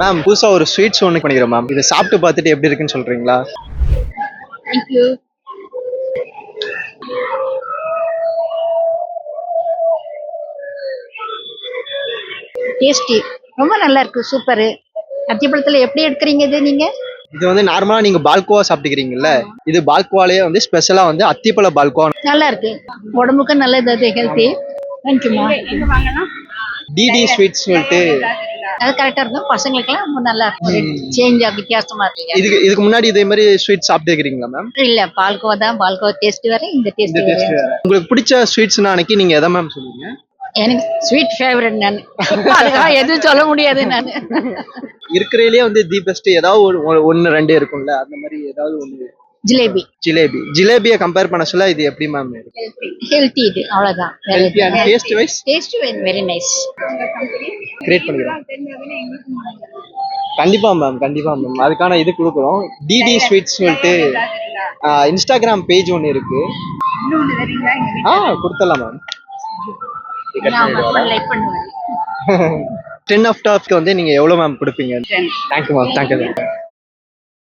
Ma'am புதுசா ஒரு sweets ஒன்று பண்ணிக்கிறோம் மேம். இதை சாப்பிட்டு பார்த்துட்டு எப்படி இருக்குன்னு சொல்றீங்களா? தேங்க்யூ. டேஸ்டி, ரொம்ப நல்லா இருக்கு. சூப்பரு. அத்திப்பழத்துல எப்படி எடுக்கிறீங்க இது நீங்க? இது வந்து நார்மலா நீங்க பால்கோவா சாப்பிட்டுக்கிறீங்கல்ல, இது பால்கோவாலேயே வந்து ஸ்பெஷலா வந்து அத்திப்பழ பால்கோவா. நல்லா இருக்கு. உடம்புக்கு நல்லது, அது ஹெல்த்தி. தேங்க்யூமா. டிடி ஸ்வீட்ஸ் சொல்லிட்டு அது கரெக்டா இருக்கும். பசங்களுக்குலாம் ரொம்ப நல்லா இருக்கும். சேஞ்ச் வித்தியாசமா இருக்கு. இதுக்கு முன்னாடி இதே மாதிரி ஸ்வீட் சாப்பிட்டுக்கிறீங்களா மேம்? இல்ல, பால்கோவா தான். பால்கோவா டேஸ்ட் வேற, இந்த டேஸ்ட் இந்த டேஸ்ட் வேற. வேற. உங்களுக்கு பிடிச்ச ஸ்வீட்ஸ்னா அன்னைக்கு நீங்க எதை மேம் சொல்லுவீங்க? எனக்கு ஸ்வீட் ஃபேவரட் நான். அதுக்காக எதுவும் சொல்ல முடியாது நான். இருக்கிறதுலயே வந்து தி பெஸ்ட் ஏதாவது ஒன்னு ரெண்டு இருக்கும்ல, அந்த மாதிரி ஏதாவது ஒண்ணு. ஜிலேபி. ஜிலேபியை கம்பேர் பண்ண சொல்ல இது எப்படி மேம் இருக்கு? ஹெல்த்தி இது, அவ்வளவுதான். Healthy and taste wise? Taste very nice. Create பண்ணிக்கிறோம். கண்டிப்பா மேம் அதுக்கான இது கொடுக்குறோம். டிடி ஸ்வீட்ஸ் சொல்லிட்டு இன்ஸ்டாகிராம் பேஜ் ஒன்று இருக்கு. கொடுத்துடலாம் மேம். லைக் பண்ணுவேன். 10 ஆஃப் டாப்க்கு வந்து நீங்க எவ்வளவு மேம் கொடுப்பீங்க? Thank you ma'am.